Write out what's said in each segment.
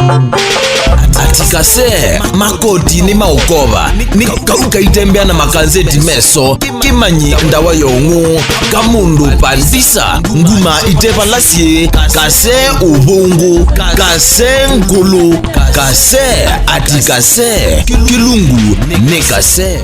Atikase makoti ni maukova ni kauka itembea na makazeti meso kimanyi ndawa yongu kamundu pandisa nguma itepalasie kase ubungu kase nkulu kase atikase kilungu ne kase.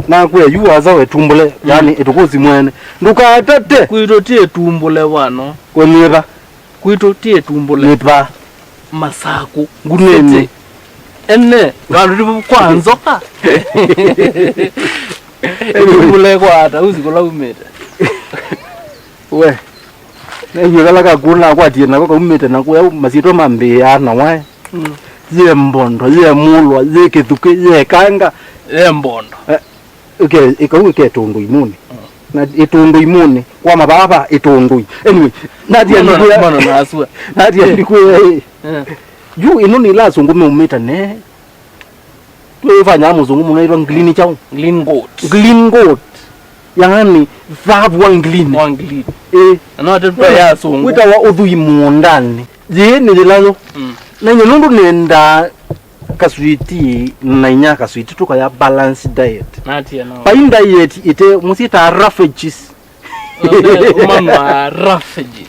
Na kwe yuwaza wetumbule yani etukuzi mwene ndukatate kuitotie tumbule wano kwenira kuitotie tumbule nipa masaku ngunene enne ngalo kwanzoka tumbule kwata uzikola umete we neyekala kakuna kwatie nako umete nako masito mambe ana wae ye mbondo ye mulwa ye kithuke ye kanga mbondo okay ikauke tundu imuni na itundu imuni kwa mababa itundu anyway nadia ndikuya bana nasua nadia ndikuya juu inuni la sungume umita ne twefanya muzungu munaitwa nglini chao green goat yani dhahabu wa nglini anote ya sungu wita wa udhui muondani je ni lilazo na nyundu nenda kaswiti na inya kaswiti tuko ya balance diet natia no pa diet ite musita ravages mama ravages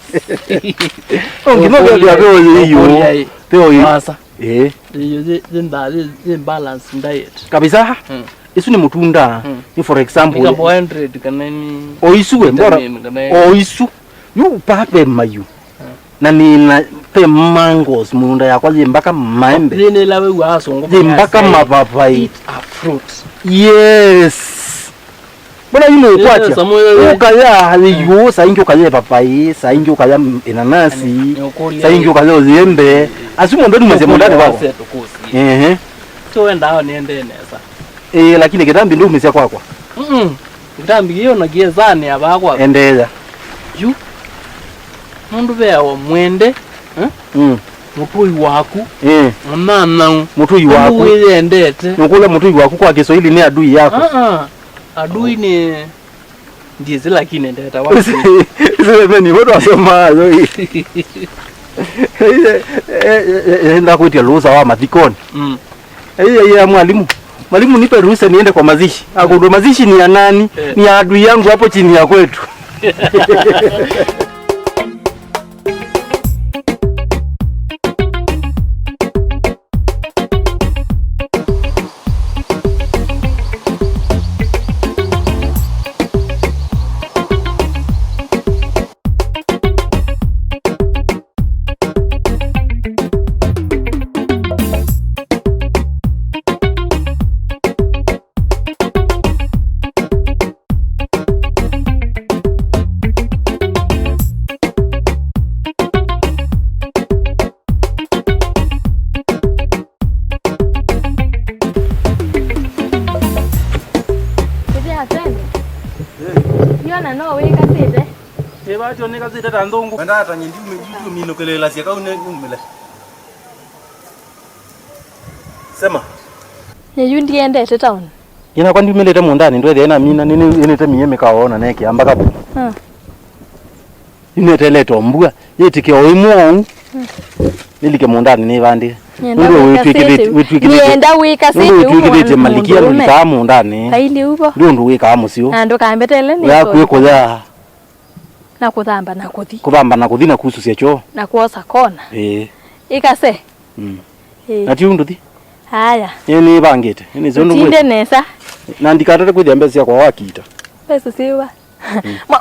ngino ya hiyo teo masa hiyo balance diet kabisa isu ni mutunda ni for example carbohydrate kanani oisu mbora oisu yu pape mayu na nina pe mangoes munda yakwa zimbaka maembe zine lawe wasongo zimbaka mapapai fruits yes bona yimo kwacha ukaya yu saingi ukaya papai saingi ukaya inanasi saingi ukaya ziembe asimo ndo nimeze mondani wako so wenda hao niende nesa lakini kitambi ndo umezia kwako kitambi hiyo na giezani abakwa endeza yu mundu bewa mwende mutui waku mnana mutui waku uyendete nokula mutui waku kwa Kiswahili ni adui yako adui ni ndizi lakini ndeta wapi zile ni watu wasoma zo enda kuitia ruhusa wa madhikoni ya mwalimu nipe ruhusa niende kwa mazishi akundo mazishi ni ya nani ni ya adui yangu hapo chini ya kwetu Ebacho neka zita tandongo kwenda atanye ndi mino kelela sia kaune umile sema Nyundi endete town ina kwandi melete mundani ndwede ena mina nini enete miyeme kaona neke ambaka bu inete leto mbua yetike oimu nilike mundani ni bandi ndio nienda wika siti uko malikia lika mundani kaili uko ndio wika amusio ando kambetele ni ya kueko ya na kuthamba na kuthi na kuhusu cia choo na kuosa kona ikase ati undu thi haya ni bangite ni zondo ngwe nesa na ndikatete kuthia mbesi kwa wakita pesa siwa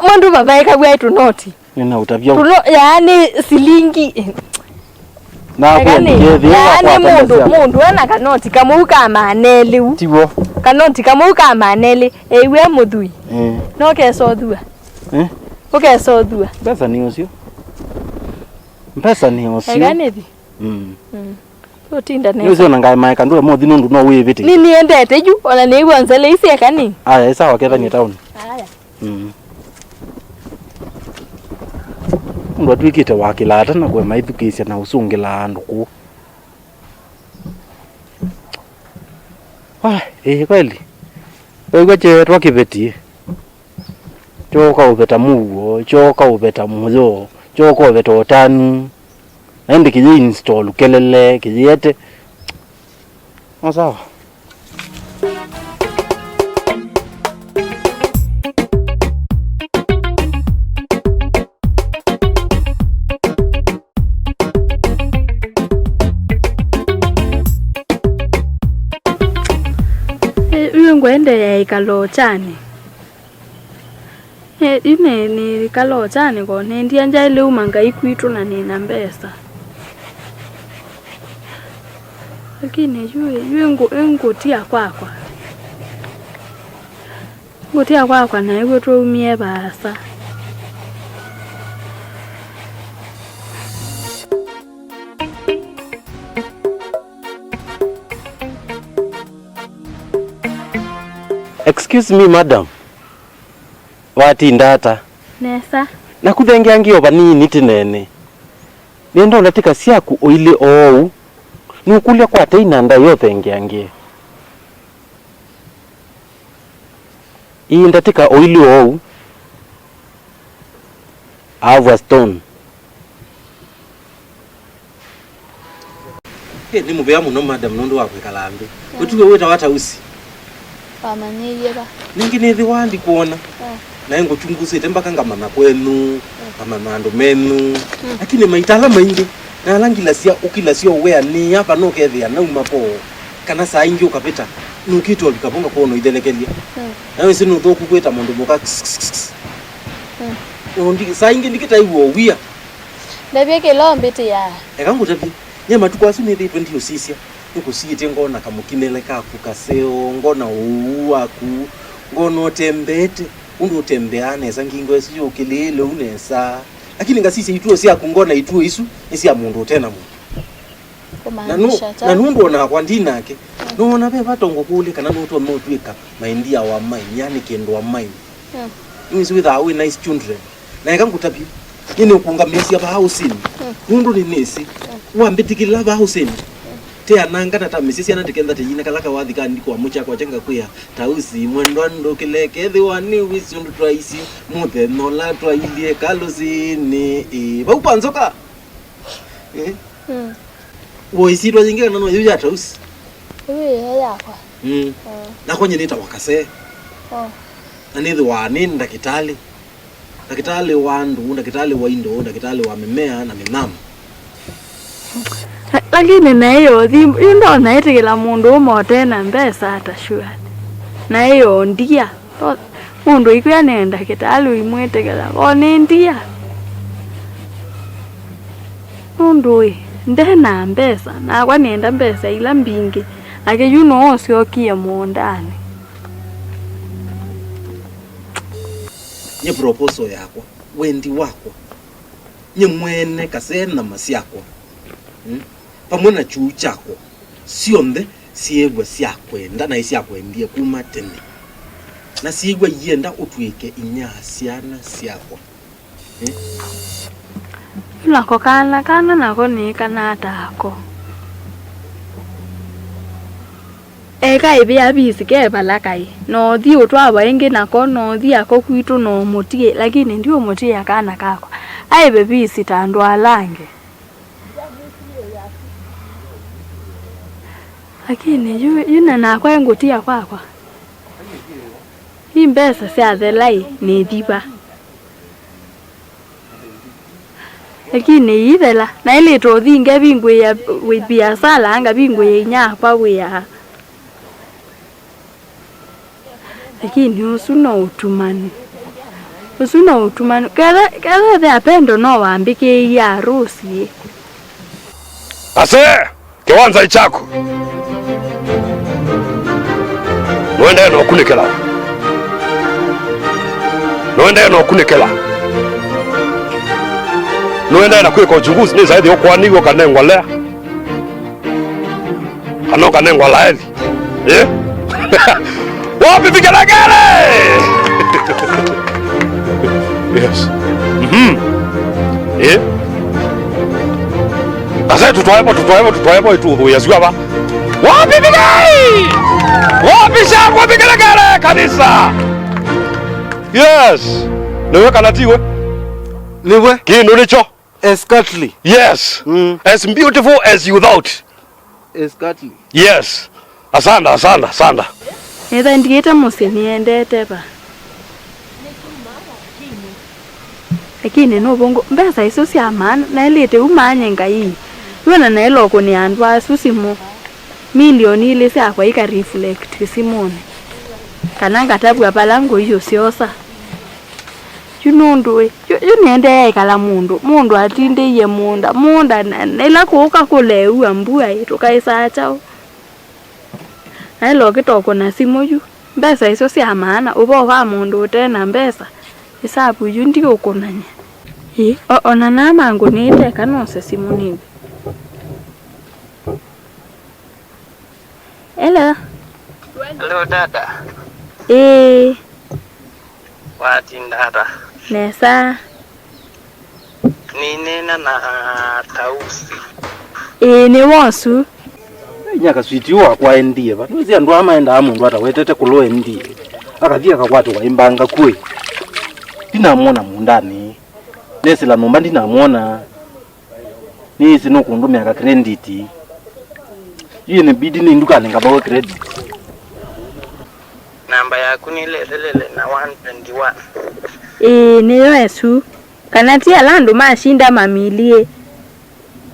mundu babaika gwetu noti nina utavya tulo yani silingi na kwa mundu ana kanoti kamuka maneli tiwo kanoti kamuka maneli ewe muthui no keso thua ukeso thua pesa ni osio egani utinda neza na ngai mai kandule mothi nundu no wivite nini endete ju ona ni wonzele isi ekani aya sawa ketha ni town aya ndo twikite wakilata na kwe maithukisya na usungila andu ku Kweli. Wewe je twakibeti. Choka ubeta mugo, choka ubeta muzo, choka ubeta otanu. Naende kiji install kelele, kijiyete. Sawa. Ngwende ya ikalo chani. Ine ni ikalo chani ko nendia njale umanga ikwitu na nina mbesa. Lakini yue ngutia kwakwa. Ngutia kwakwa na iwe umie basa. Excuse me, madam. Wati ndata. Nesa. Nakuthengia ngio banini tinene. Nenda unatika siaku oile ou. Nukulia kwa teinanda yote ngiangie. Hii ndatika oile ou. Have a stone. Ni mubea muno madam nondo wakwe kalambe. Utuwe weta wata usi. Pamanyiye ba. Ningi nithi wandi kuona. Na ngo chunguzite mpaka ngamama kwenu, kama mando menu. Lakini maitala maingi. Na langila sia ukila sio wea ni hapa no kethia na umapo. Kana saa ingi ukapita. Nukitu alikaponga kuono idelekelia. Na wewe sinu thoku kweta mondo boka. Ndi saa ingi ndikita iwo wia. Ndabye ke lombete ya. Ekangu tabi. Nyama tukwasu ni 20 osisia. Nukusiyite ngona kamukinele kaku kaseo ngona uwaku ngono tembete undu tembeane sangingo esiyo kelele unesa lakini ngasisi ituo sia kungona ituo isu isi ya mundu tena mundu na nundu ona kwa ndinake nona be batongo kule kana noto notwika maindia wa mai yani kendo wa mai is with our nice children na ekangutapi yini ukungamisia ba house nundu ni nesi wambitikila ba house te ananga na tamisisi anatikenda tejina kalaka wathika ndiko amucha kwa chenga kuya tausi mwendwando kileke thiwani wisundu twaisi muthe nola twailie kalosini baupanzoka woisi twajingira nano yuja tausi yakwa na kwenye nita wakase na nithi wani ndakitali wandu ndakitali wa indo ndakitali wa mimea na mimama. Lakini na hiyo ndo naitikila mundu umote na mbesa atashua. Na hiyo ndia. Mundu ikuya nenda kitali imwetekela. One ndia. Mundu ndena mbesa na kwa nenda mbesa ila mbingi. Ake yuno osio kia muondani. Nye proposal yako, wendi wako. Nye mwene kasena masi yako. Pamwana chuu chako sionde siegwa siakwenda na isiakwendie kuma tene na siegwa yenda utwike inyasiana siakwa nako kana nako ni kana atako eka ibi abisi ke balakai no thi utwaba ingi nako no thi akokwitu no mutie lakini ndio mutie akana kako aibe bisi tandu alange. Lakini yuna na kwa ngutia kwakwa. Hii mbesa sia thelai ni thiba. Lakini ithela na ile tothi nge bingwe ya biashara anga bingwe ya nyapa wea. Lakini usuna utumani. Kala the apendo no wambike ya harusi. Ase, kiwanza ichako. Noende no kunikela. Noende na kuweka uchunguzi ni zaidi kwa nigo kanengwa lea. Kanoka nengwa laeli. Wapi vigelegele? Yes. Ase tutoepo itu yazwa ba. Wapi Bigai? Wapi shangwe vigelegele kanisa? Yes. Niwe kanatiwe. Niwe? Kinu nicho? Escatly. Yes. As beautiful as you thought. Escatly. Yes. Asanda. Nitha ndieta musi niendete ba. Lakini no bongo mbesa iso cia maana na ilete umanye ngai. Yona na iloko ni andwa susimo. Milioni ile cia kwa ika reflect simone. Kana ngatabu abalango hiyo siosa. Yunondwe. Yuniende ikala mundu atinde ye munda nela kuoka kuleu ambua itoka isa chao. Nailo kitoko na simu yu. Mbesa iso cia maana ubo wa mundu tena mbesa. Isabu yu ndio ukonanya. Ona nama ngo nite kanose simu nibi. Hello. Hello dada. Wati ndada. Nesa. Ninena na tausi. Ni wasu. Nyaka switi wakwa endie ba. Nuzi andu amaenda amundu atawetete kulo endie. Akathia kakwatu kwa imbanga kwe. Ndinamwona mundani. Nesila nomba ndinamwona. Nisi nokundumia ka credit. Yeye ni bidi ni nduka ningabawe credit. Namba yaku ni lelele na 121. Ni yesu. Kanatia landu mashinda mamilie.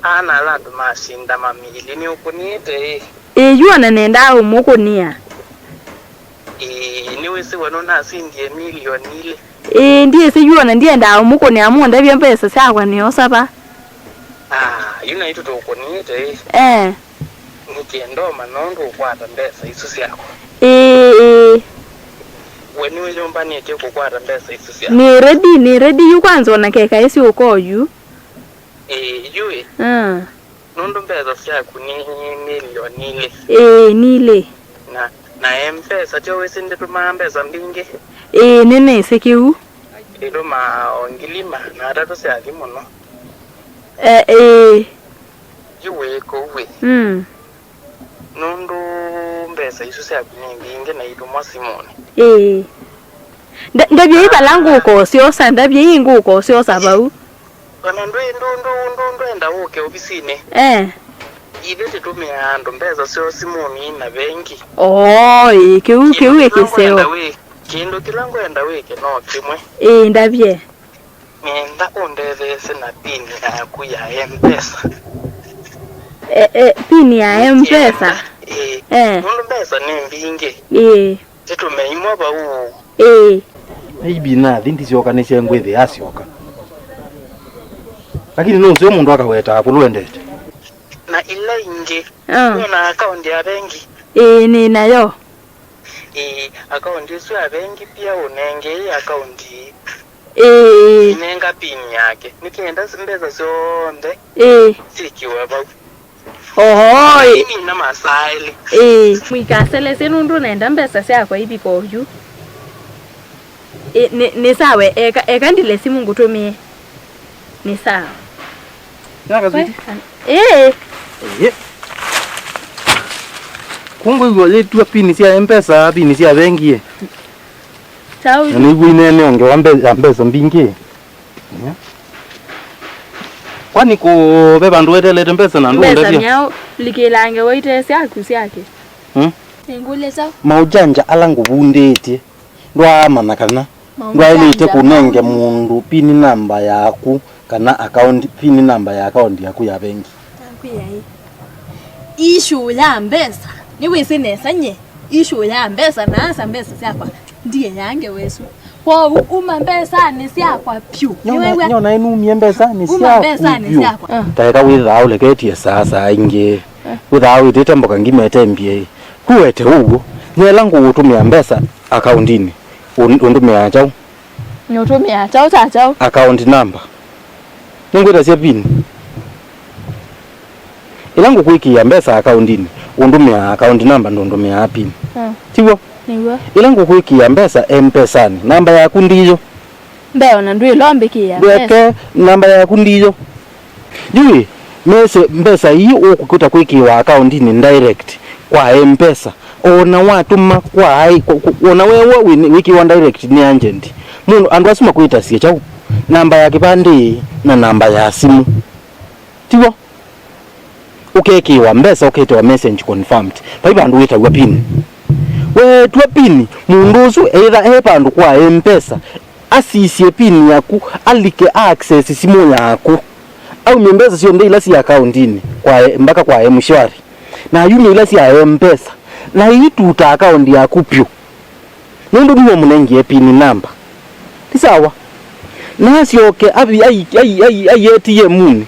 Ana landu mashinda mamili ni ukuniete. Yuana nenda umukunia. Ni wese wanona sindie milioni ile. Ndiye se yuana ndiye nda umukunia munda bya pesa sakwa ni osaba. Yuna ito to ukuniete. Nikiendo manondo ukwata mbesa isu syako. Wenu yomba niete kukwata mbesa isu syako. Ni ready yu kwanza onakeka isi ukoyu. Yue. Nondo mbesa syako ni milioni ile. Nile. Na M-Pesa cho wese ndetuma mbesa mbingi. Nene sekiu. Ndetuma ongilima na atatu syaki muno. Yue kowe. Nondo mbesa isu syako ni mbingi na itumwa simone. Ndabye ibalangu uko siosa ndabye ingu uko siosa bau. Kana ndo enda woke ofisine. Idete tumia ando mbeza sio simoni na benki. Kiu ekiseo. Kindo kilango enda weke no kimwe. Ndabye. Nenda ondeze na pini yaku ya M-Pesa. Pini ya M-Pesa. Ndo mbeza ni mbingi. Tetumeimwa ba u. Maybe na thindi sioka ni cengwe asioka. Lakini no sio mundu akaweta akuluendete. Na ila inge. Na account ya benki. Ni nayo. Account yesu ya benki pia unenge account. Nenga pini yake. Nikienda mbeza zonde. Sikiwa ba. Ini na masaili. Mwikasele senundu naenda mbesa syako hivi kwa yu. Ni sawe eka ndile simu ngutumie. Ni sawa. Nyaka switi. Kungo yole tu pini sia M-Pesa pini sia benki. Chao. Ni gwinene onge wambe ambeza mbingi. Kwani ko beba ndo wetele mbesa na ndo ndabia. Mbesa nyao likilange waite syake. Ngule sawa. Maujanja alangu bundete. Ndwa manakana. Ndwa ilete kunenge mundu pini namba yaku kana account pini namba ya account yaku ya benki. Issue ya mbesa ni wese nesanye issue ya mbesa na asa mbesa syakwa ndiye yange wesu kwa uma mbesa ni syakwa pyu nyona inumie mbesa ni syakwa taika witha uleketie sasa inge witha uitete mboka ngimete mbie kuwete ugo nyela ngutumia mbesa accountini undumia chao Nyotumia chao account number ngweta sia pin ilangu kuikia mbesa accountini undumia account number ndo ndumia pin tiwo niwo ilangu kuikia mbesa M-Pesani namba yaku ndiyo mbeo na ndwi lombikia mbeke namba yaku ndiyo jui mese mbesa hii ukukuta kuikiwa accountini direct kwa M-Pesa ona watuma kwa ai ona wewe wiki one direct ni agent mundu andu asuma kuita sie chau namba ya kipande na namba ya simu tiwo ukekiwa mbesa uketewa message confirmed paiba andu wita wa pin we tuwa pin mundu usu either epandu kwa M-Pesa asisie pin yaku alike access simu yaku au mbesa sio ndei lasi accountini kwa mpaka kwa M-Shwari na yume lasi ya M-Pesa na hii tuta account yaku pyo nendo niwo munengie pin number tisawa nasi oke abi ai ATM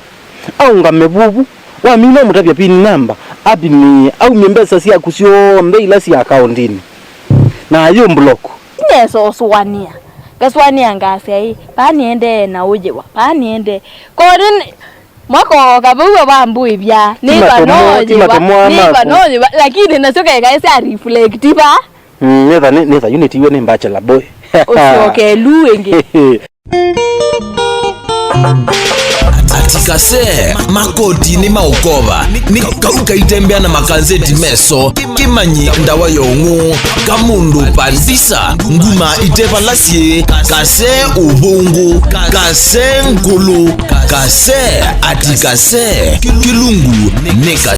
au ngamebubu wa mina mutavya pin number abi ni au mbesa si akusio mbei lasi accountini na yo block neso swania gaswania ngase ai paniende na ujewa paniende korin mwako kabuwa bambu ibya ni banoje lakini nasoka gaise a reflect ba neza unity iwe ni bachelor boy usioke luenge atikase makoti ni maukova ni kaitembea na makanzeti meso kimanyi ndawa yongu kamundu pandisa nguma itepa lasie kase ubungu kase ngulu kase atikase kilungu nika